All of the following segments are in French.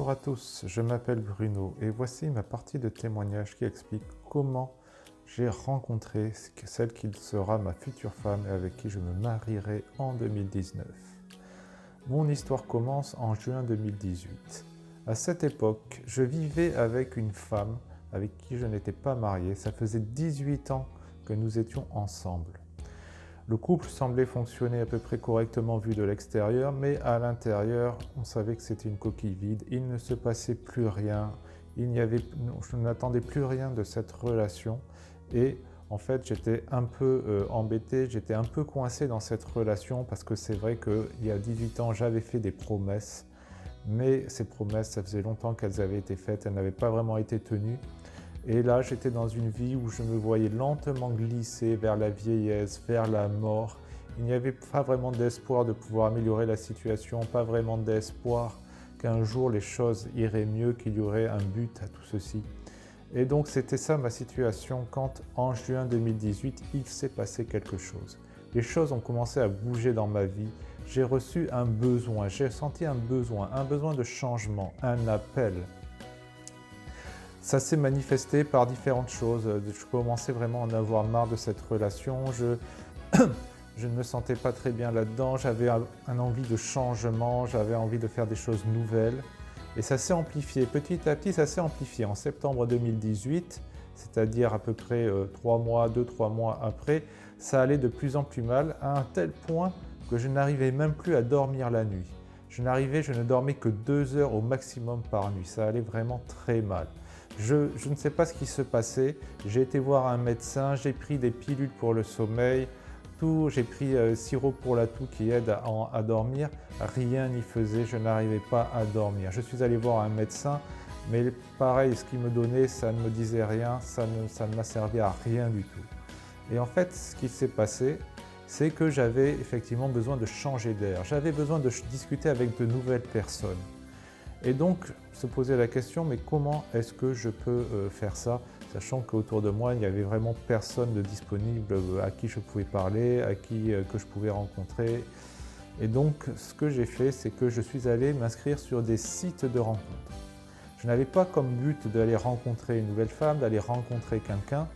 Bonjour à tous, je m'appelle Bruno et voici ma partie de témoignage qui explique comment j'ai rencontré celle qui sera ma future femme et avec qui je me marierai en 2019. Mon histoire commence en juin 2018. À cette époque, je vivais avec une femme avec qui je n'étais pas marié. Ça faisait 18 ans que nous étions ensemble. Le couple semblait fonctionner à peu près correctement vu de l'extérieur, mais à l'intérieur, on savait que c'était une coquille vide. Il ne se passait plus rien. Je n'attendais plus rien de cette relation. Et en fait, j'étais un peu embêté, j'étais un peu coincé dans cette relation parce que c'est vrai qu'il y a 18 ans, j'avais fait des promesses. Mais ces promesses, ça faisait longtemps qu'elles avaient été faites, elles n'avaient pas vraiment été tenues. Et là, j'étais dans une vie où je me voyais lentement glisser vers la vieillesse, vers la mort. Il n'y avait pas vraiment d'espoir de pouvoir améliorer la situation, pas vraiment d'espoir qu'un jour les choses iraient mieux, qu'il y aurait un but à tout ceci. Et donc c'était ça ma situation quand, en juin 2018, il s'est passé quelque chose. Les choses ont commencé à bouger dans ma vie. J'ai reçu un besoin, j'ai senti un besoin de changement, un appel. Ça s'est manifesté par différentes choses. Je commençais vraiment à en avoir marre de cette relation. Je ne me sentais pas très bien là-dedans. J'avais un envie de changement, j'avais envie de faire des choses nouvelles. Et ça s'est amplifié. Petit à petit, ça s'est amplifié. En septembre 2018, c'est-à-dire à peu près 2-3 mois après, ça allait de plus en plus mal, à un tel point que je n'arrivais même plus à dormir la nuit. Je ne dormais que 2 heures au maximum par nuit. Ça allait vraiment très mal. Je ne sais pas ce qui se passait. J'ai été voir un médecin, j'ai pris des pilules pour le sommeil, j'ai pris sirop pour la toux qui aide à dormir. Rien n'y faisait, je n'arrivais pas à dormir. Je suis allé voir un médecin, mais pareil, ce qu'il me donnait, ça ne me disait rien, ça ne m'a servi à rien du tout. Et en fait, ce qui s'est passé, c'est que j'avais effectivement besoin de changer d'air. J'avais besoin de discuter avec de nouvelles personnes. Et donc, se poser la question, mais comment est-ce que je peux faire ça, sachant qu'autour de moi, il n'y avait vraiment personne de disponible à qui je pouvais parler, que je pouvais rencontrer. Et donc, ce que j'ai fait, c'est que je suis allé m'inscrire sur des sites de rencontres. Je n'avais pas comme but d'aller rencontrer une nouvelle femme, d'aller rencontrer quelqu'un,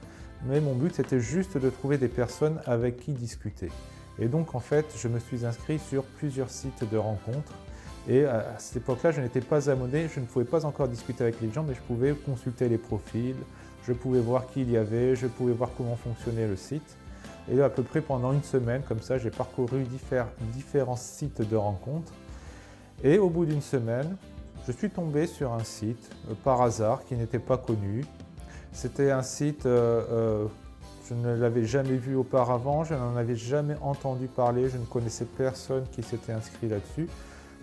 mais mon but, c'était juste de trouver des personnes avec qui discuter. Et donc, en fait, je me suis inscrit sur plusieurs sites de rencontres. Et à cette époque-là, je n'étais pas abonné, je ne pouvais pas encore discuter avec les gens, mais je pouvais consulter les profils, je pouvais voir qui il y avait, je pouvais voir comment fonctionnait le site. Et à peu près pendant une semaine, comme ça, j'ai parcouru différents sites de rencontres. Et au bout d'une semaine, je suis tombé sur un site, par hasard, qui n'était pas connu. C'était un site, je ne l'avais jamais vu auparavant, je n'en avais jamais entendu parler, je ne connaissais personne qui s'était inscrit là-dessus.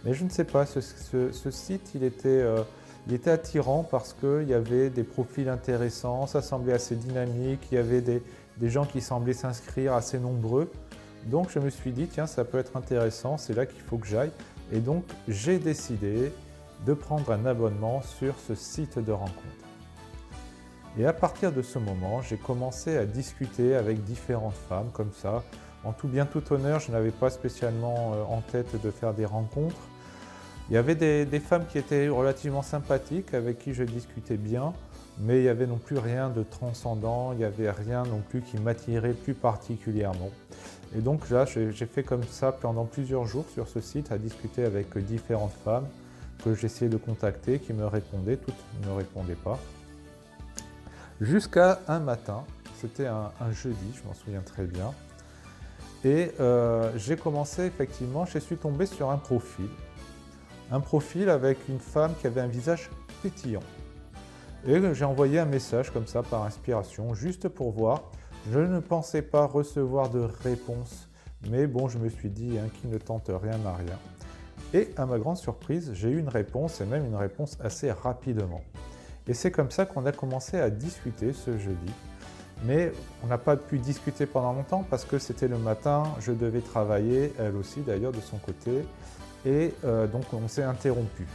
Mais je ne sais pas, ce site, il était attirant parce qu'il y avait des profils intéressants, ça semblait assez dynamique, il y avait des gens qui semblaient s'inscrire assez nombreux. Donc je me suis dit, tiens, ça peut être intéressant, c'est là qu'il faut que j'aille. Et donc j'ai décidé de prendre un abonnement sur ce site de rencontre. Et à partir de ce moment, j'ai commencé à discuter avec différentes femmes comme ça. En tout bien tout honneur, je n'avais pas spécialement en tête de faire des rencontres. Il y avait des femmes qui étaient relativement sympathiques, avec qui je discutais bien, mais il n'y avait non plus rien de transcendant, il n'y avait rien non plus qui m'attirait plus particulièrement. Et donc là, j'ai fait comme ça pendant plusieurs jours sur ce site, à discuter avec différentes femmes que j'essayais de contacter, qui me répondaient, toutes ne me répondaient pas. Jusqu'à un matin, c'était un jeudi, je m'en souviens très bien, et j'ai commencé effectivement, je suis tombé sur un profil avec une femme qui avait un visage pétillant. Et j'ai envoyé un message comme ça par inspiration, juste pour voir. Je ne pensais pas recevoir de réponse, mais bon, je me suis dit, qui ne tente rien n'a rien. Et à ma grande surprise, j'ai eu une réponse, et même une réponse assez rapidement. Et c'est comme ça qu'on a commencé à discuter ce jeudi. Mais on n'a pas pu discuter pendant longtemps parce que c'était le matin, je devais travailler, elle aussi d'ailleurs de son côté, et donc on s'est interrompu.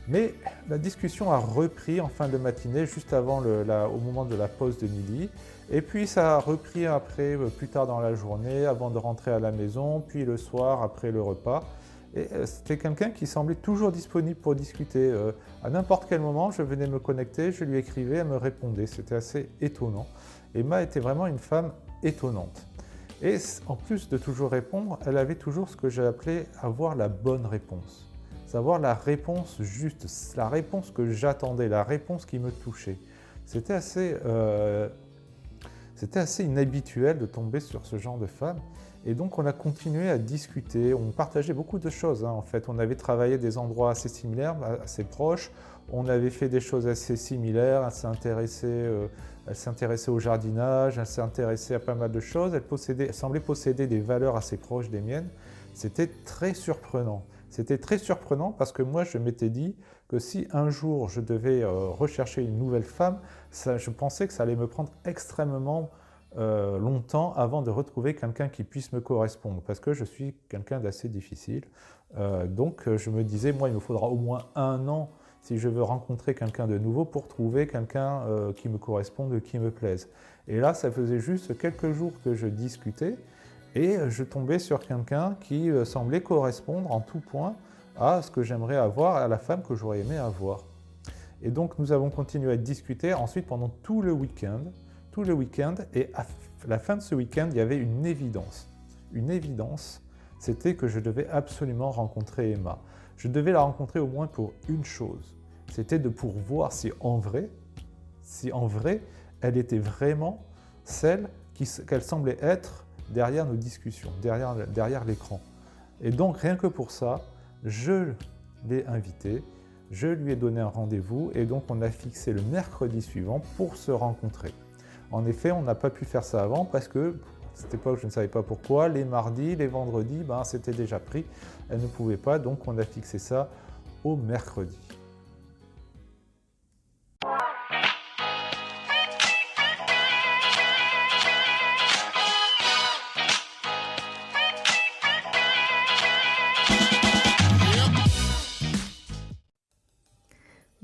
Mais la discussion a repris en fin de matinée, juste avant au moment de la pause de midi, et puis ça a repris après, plus tard dans la journée, avant de rentrer à la maison, puis le soir après le repas. Et c'était quelqu'un qui semblait toujours disponible pour discuter. À n'importe quel moment, je venais me connecter, je lui écrivais, elle me répondait. C'était assez étonnant. Emma était vraiment une femme étonnante. Et en plus de toujours répondre, elle avait toujours ce que j'ai appelé avoir la bonne réponse. Savoir la réponse juste, la réponse que j'attendais, la réponse qui me touchait. C'était assez inhabituel de tomber sur ce genre de femme. Et donc on a continué à discuter, on partageait beaucoup de choses en fait. On avait travaillé des endroits assez similaires, assez proches, on avait fait des choses assez similaires, elle s'intéressait au jardinage, elle s'intéressait à pas mal de choses, elle semblait posséder des valeurs assez proches des miennes. C'était très surprenant. C'était très surprenant parce que moi je m'étais dit que si un jour je devais rechercher une nouvelle femme, je pensais que ça allait me prendre extrêmement longtemps avant de retrouver quelqu'un qui puisse me correspondre, parce que je suis quelqu'un d'assez difficile. Donc je me disais, moi il me faudra au moins 1 an si je veux rencontrer quelqu'un de nouveau pour trouver quelqu'un qui me corresponde, qui me plaise. Et là, ça faisait juste quelques jours que je discutais et je tombais sur quelqu'un qui semblait correspondre en tout point à ce que j'aimerais avoir, à la femme que j'aurais aimé avoir. Et donc nous avons continué à discuter ensuite pendant tout le week-end, et à la fin de ce week-end, il y avait une évidence. Une évidence, c'était que je devais absolument rencontrer Emma. Je devais la rencontrer au moins pour une chose, c'était pour voir si en vrai, elle était vraiment celle qu'elle semblait être derrière nos discussions, derrière l'écran. Et donc rien que pour ça, je l'ai invitée, je lui ai donné un rendez-vous et donc on a fixé le mercredi suivant pour se rencontrer. En effet, on n'a pas pu faire ça avant parce que, à cette époque, je ne savais pas pourquoi, les mardis, les vendredis, c'était déjà pris. Elle ne pouvait pas, donc on a fixé ça au mercredi.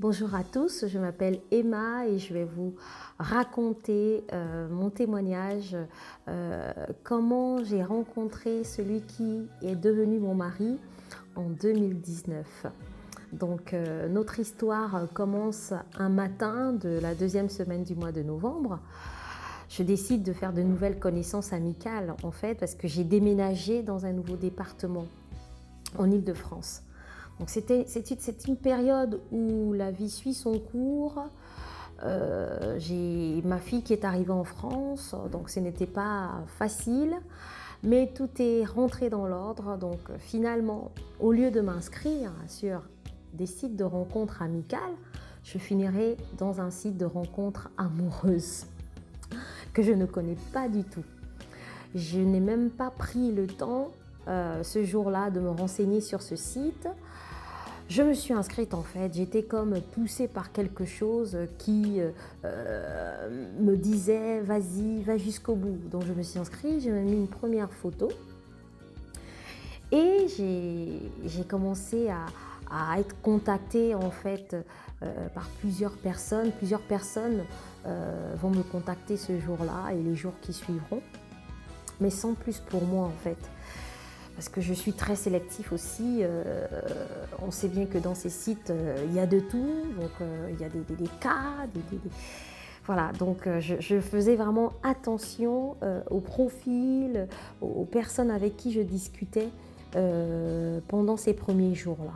Bonjour à tous, je m'appelle Emma et je vais vous raconter mon témoignage, comment j'ai rencontré celui qui est devenu mon mari en 2019. Donc notre histoire commence un matin de la 2e semaine du mois de novembre. Je décide de faire de nouvelles connaissances amicales en fait parce que j'ai déménagé dans un nouveau département en Île-de-France. Donc c'est une période où la vie suit son cours. J'ai ma fille qui est arrivée en France, donc ce n'était pas facile, mais tout est rentré dans l'ordre. Donc finalement, au lieu de m'inscrire sur des sites de rencontres amicales, je finirai dans un site de rencontres amoureuses que je ne connais pas du tout. Je n'ai même pas pris le temps ce jour-là de me renseigner sur ce site. Je me suis inscrite en fait, j'étais comme poussée par quelque chose qui me disait vas-y, va jusqu'au bout. Donc je me suis inscrite, j'ai mis une première photo et j'ai commencé à être contactée en fait par plusieurs personnes. Plusieurs personnes vont me contacter ce jour-là et les jours qui suivront, mais sans plus pour moi en fait. Parce que je suis très sélectif aussi, on sait bien que dans ces sites, il y a de tout, donc il y a des cas, voilà, donc je faisais vraiment attention au profil, aux personnes avec qui je discutais pendant ces premiers jours-là.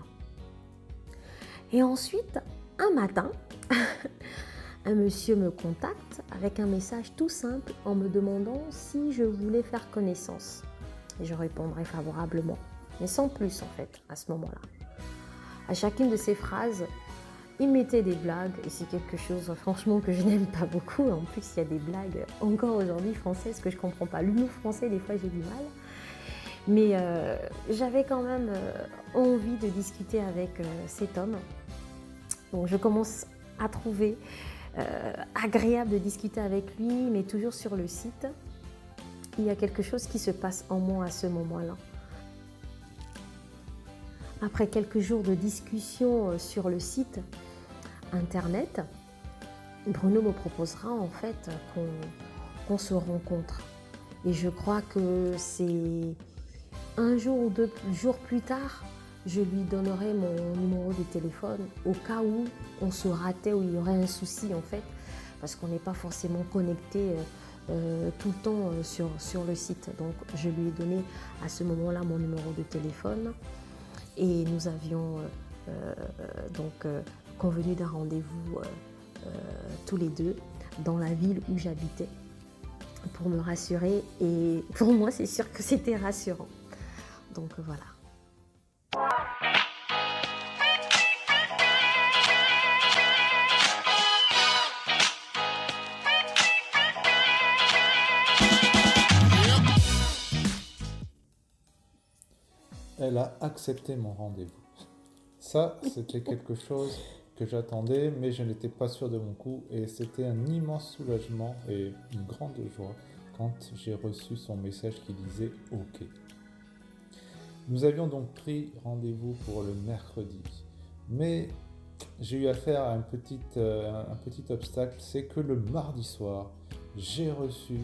Et ensuite, un matin, un monsieur me contacte avec un message tout simple en me demandant si je voulais faire connaissance. Et je répondrai favorablement, mais sans plus en fait, à ce moment-là. À chacune de ces phrases, il mettait des blagues, et c'est quelque chose franchement que je n'aime pas beaucoup. En plus, il y a des blagues encore aujourd'hui françaises que je ne comprends pas. L'humour français, des fois, j'ai du mal. Mais j'avais quand même envie de discuter avec cet homme. Donc je commence à trouver agréable de discuter avec lui, mais toujours sur le site. Il y a quelque chose qui se passe en moi à ce moment-là. Après quelques jours de discussion sur le site internet, Bruno me proposera en fait qu'on se rencontre. Et je crois que c'est un jour ou 2 jours plus tard je lui donnerai mon numéro de téléphone au cas où on se ratait, où il y aurait un souci en fait, parce qu'on n'est pas forcément connecté tout le temps sur le site. Donc je lui ai donné à ce moment-là mon numéro de téléphone et nous avions convenu d'un rendez-vous tous les deux dans la ville où j'habitais pour me rassurer, et pour moi c'est sûr que c'était rassurant. Donc voilà. Elle a accepté mon rendez-vous. Ça, c'était quelque chose que j'attendais, mais je n'étais pas sûr de mon coup, et c'était un immense soulagement et une grande joie quand j'ai reçu son message qui disait « OK ». Nous avions donc pris rendez-vous pour le mercredi, mais j'ai eu affaire à un petit obstacle, c'est que le mardi soir, j'ai reçu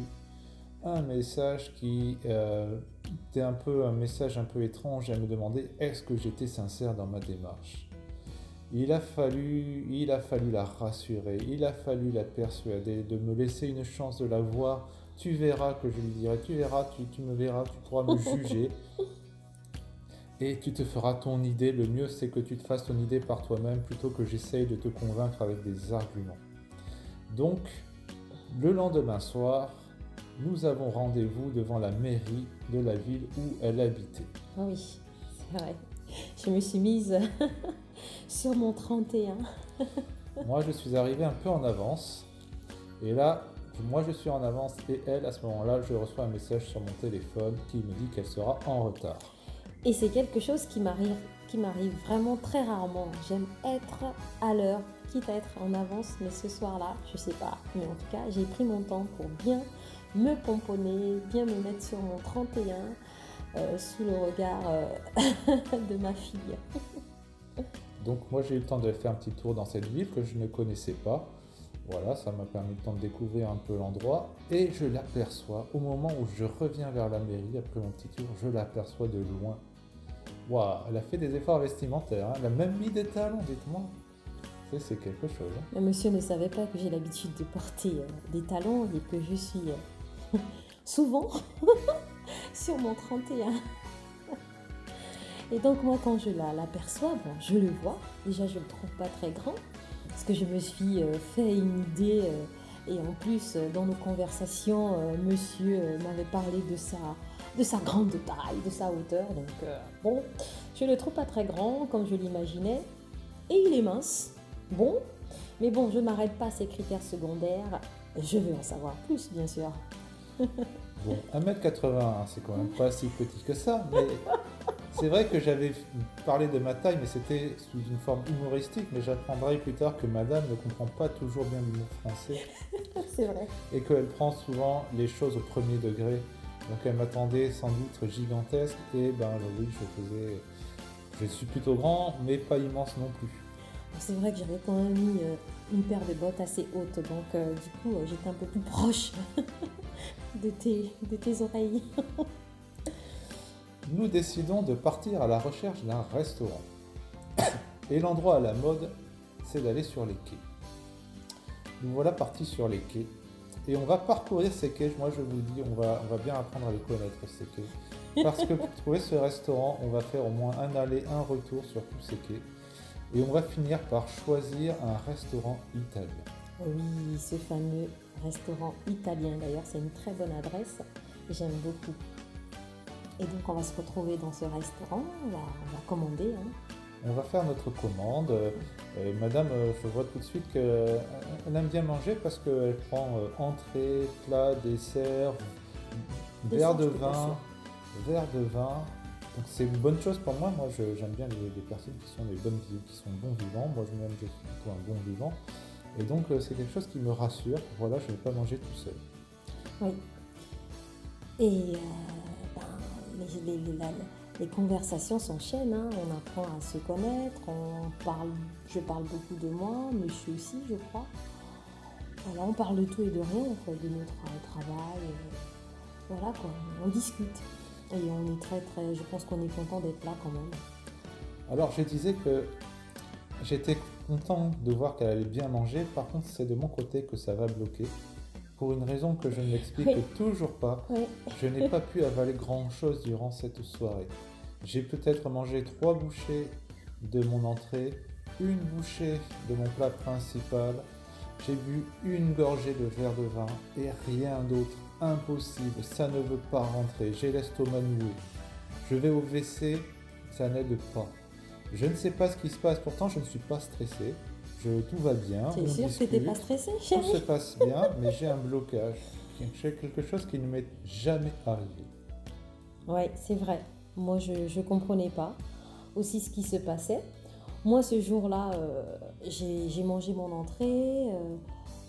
un message qui était un message un peu étrange. Elle me demandait est-ce que j'étais sincère dans ma démarche. Il a fallu la rassurer, il a fallu la persuader de me laisser une chance de la voir. Tu verras, que je lui dirai, tu verras, tu me verras, tu pourras me juger et tu te feras ton idée. Le mieux c'est que tu te fasses ton idée par toi-même plutôt que j'essaye de te convaincre avec des arguments. Donc le lendemain soir, nous avons rendez-vous devant la mairie de la ville où elle habitait. Oui, c'est vrai. Je me suis mise sur mon 31. Moi, je suis arrivé un peu en avance. Et là, moi, je suis en avance. Et elle, à ce moment-là, je reçois un message sur mon téléphone qui me dit qu'elle sera en retard. Et c'est quelque chose qui m'arrive vraiment très rarement. J'aime être à l'heure, quitte à être en avance. Mais ce soir-là, je sais pas. Mais en tout cas, j'ai pris mon temps pour bien me pomponner, bien me mettre sur mon 31 sous le regard de ma fille. Donc moi j'ai eu le temps de faire un petit tour dans cette ville que je ne connaissais pas. Voilà, ça m'a permis le temps de découvrir un peu l'endroit. Et je l'aperçois au moment où je reviens vers la mairie, après mon petit tour, je l'aperçois de loin. Waouh, elle a fait des efforts vestimentaires, hein. Elle a même mis des talons, dites-moi. C'est quelque chose. Hein. Mais monsieur ne savait pas que j'ai l'habitude de porter des talons et que je suis souvent sur mon 31. Et donc moi quand je l'aperçois, bon, je le vois. Déjà je ne le trouve pas très grand parce que je me suis fait une idée et en plus dans nos conversations, monsieur m'avait parlé de sa grande taille, de sa hauteur. Donc bon, je ne le trouve pas très grand comme je l'imaginais et il est mince. Bon, mais bon, je ne m'arrête pas à ces critères secondaires. Je veux en savoir plus, bien sûr. Bon, 1m81, c'est quand même pas si petit que ça, mais c'est vrai que j'avais parlé de ma taille, mais c'était sous une forme humoristique, mais j'apprendrai plus tard que madame ne comprend pas toujours bien l'humour français. C'est vrai. Et qu'elle prend souvent les choses au premier degré. Donc elle m'attendait sans doute gigantesque, et ben oui, je suis plutôt grand, mais pas immense non plus. C'est vrai que j'avais quand même mis une paire de bottes assez hautes, donc du coup j'étais un peu plus proche de tes oreilles. Nous décidons de partir à la recherche d'un restaurant. Et l'endroit à la mode, c'est d'aller sur les quais. Nous voilà partis sur les quais. Et on va parcourir ces quais. Moi je vous dis, on va bien apprendre à les connaître ces quais. Parce que pour trouver ce restaurant, on va faire au moins un aller, un retour sur tous ces quais. Et on va finir par choisir un restaurant italien. Oui, ce fameux restaurant italien. D'ailleurs, c'est une très bonne adresse. J'aime beaucoup. Et donc, on va se retrouver dans ce restaurant. On va commander. Hein. On va faire notre commande. Madame, je vois tout de suite qu'elle aime bien manger parce qu'elle prend entrée, plat, dessert, verre de vin. Donc c'est une bonne chose pour moi. Moi, j'aime bien les personnes qui sont bons vivants. Moi, je suis plutôt un bon vivant. Et donc, c'est quelque chose qui me rassure. Voilà, je ne vais pas manger tout seul. Oui. Et les conversations s'enchaînent. Hein. On apprend à se connaître. Je parle beaucoup de moi, monsieur aussi, je crois. Voilà, on parle de tout et de rien, en fait, de notre travail. Voilà, quoi. On discute. Et on est je pense qu'on est content d'être là quand même. Alors je disais que j'étais content de voir qu'elle allait bien manger. Par contre, c'est de mon côté que ça va bloquer. Pour une raison que je ne m'explique Oui. toujours pas, Oui. je n'ai pas pu avaler grand-chose durant cette soirée. J'ai peut-être mangé 3 bouchées de mon entrée, une bouchée de mon plat principal, j'ai bu une gorgée de verre de vin et rien d'autre. Impossible, ça ne veut pas rentrer, j'ai l'estomac noué. Je vais au WC, ça n'aide pas. Je ne sais pas ce qui se passe, pourtant je ne suis pas stressé. Tout va bien. T'es sûr que t'étais pas stressée, Tout chérie? se passe bien, mais j'ai un blocage. J'ai quelque chose qui ne m'est jamais arrivé. Oui, c'est vrai. Moi, je ne comprenais pas aussi ce qui se passait. Moi, ce jour-là, j'ai mangé mon entrée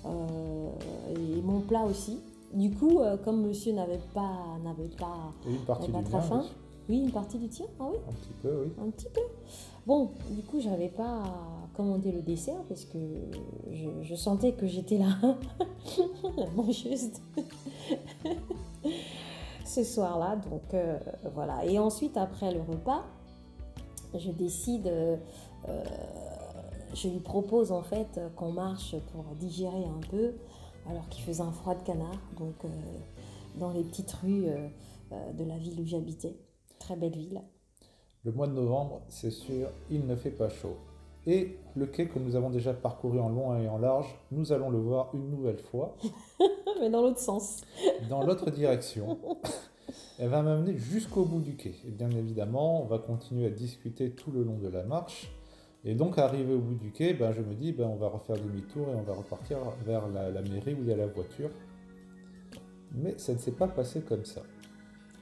et mon plat aussi. Du coup, comme monsieur n'avait pas Et une partie du très mien faim, aussi. oui, une partie du tien, ah oui, Un petit peu, oui. un petit peu. Bon, du coup, j'avais pas commandé le dessert parce que je sentais que j'étais là, la mangeuse ce soir-là. Donc voilà. Et ensuite, après le repas, je décide, je lui propose en fait qu'on marche pour digérer un peu, alors qu'il faisait un froid de canard, donc dans les petites rues de la ville où j'habitais. Très belle ville. Le mois de novembre, c'est sûr, il ne fait pas chaud. Et le quai que nous avons déjà parcouru en long et en large, nous allons le voir une nouvelle fois, Mais dans l'autre sens. dans l'autre direction. Elle va m'amener jusqu'au bout du quai. Et bien évidemment, on va continuer à discuter tout le long de la marche. Et donc, arrivé au bout du quai, je me dis, on va refaire demi-tour et on va repartir vers la mairie où il y a la voiture. Mais ça ne s'est pas passé comme ça.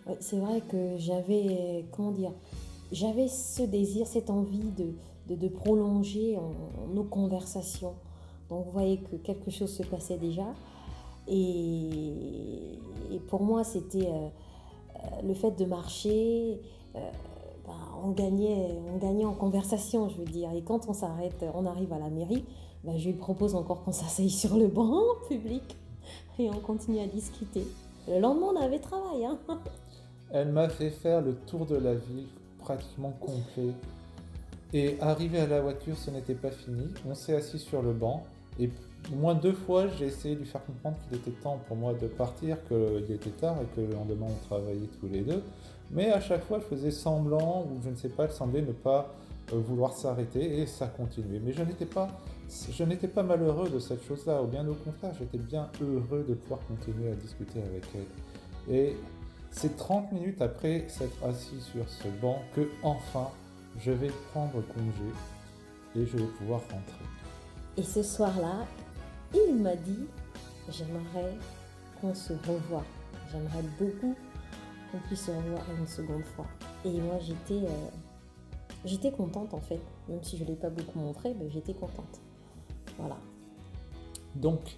Ouais, c'est vrai que j'avais, comment dire, j'avais ce désir, cette envie de prolonger nos conversations. Donc vous voyez que quelque chose se passait déjà. Et pour moi, c'était le fait de marcher, on gagnait en conversation, je veux dire. Et quand on s'arrête, on arrive à la mairie, je lui propose encore qu'on s'asseye sur le banc public et on continue à discuter. Le lendemain, on avait travail, hein. Elle m'a fait faire le tour de la ville, pratiquement complet. Et arrivé à la voiture, ce n'était pas fini. On s'est assis sur le banc. Et au moins 2 fois, j'ai essayé de lui faire comprendre qu'il était temps pour moi de partir, qu'il était tard et que le lendemain, on travaillait tous les deux. Mais à chaque fois, elle faisait semblant, ou je ne sais pas, elle semblait ne pas vouloir s'arrêter et ça continuait. Mais je n'étais pas malheureux de cette chose-là. Ou bien au contraire, j'étais bien heureux de pouvoir continuer à discuter avec elle. Et c'est 30 minutes après s'être assis sur ce banc que enfin je vais prendre congé et je vais pouvoir rentrer. Et ce soir-là, il m'a dit, j'aimerais qu'on se revoie. J'aimerais beaucoup qu'on puisse se revoir une seconde fois. Et moi, j'étais contente en fait. Même si je ne l'ai pas beaucoup montré, mais j'étais contente. Voilà. Donc,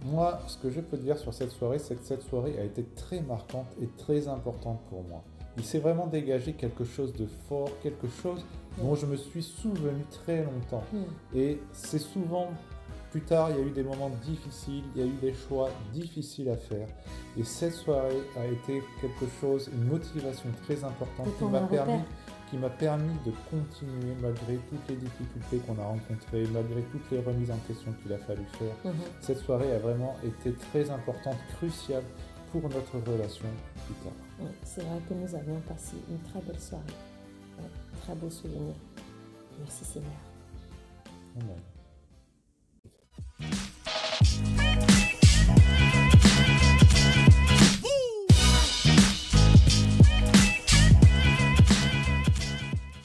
moi, ce que je peux te dire sur cette soirée, c'est que cette soirée a été très marquante et très importante pour moi. Il s'est vraiment dégagé quelque chose de fort, quelque chose dont je me suis souvenu très longtemps. Et c'est souvent, plus tard, il y a eu des moments difficiles, il y a eu des choix difficiles à faire. Et cette soirée a été quelque chose, une motivation très importante qui m'a permis de continuer malgré toutes les difficultés qu'on a rencontrées, malgré toutes les remises en question qu'il a fallu faire. Cette soirée a vraiment été très importante, cruciale pour notre relation plus tard. Oui, c'est vrai que nous avions passé une très belle soirée. Ouais, très beau souvenir. Merci Seigneur. Amen.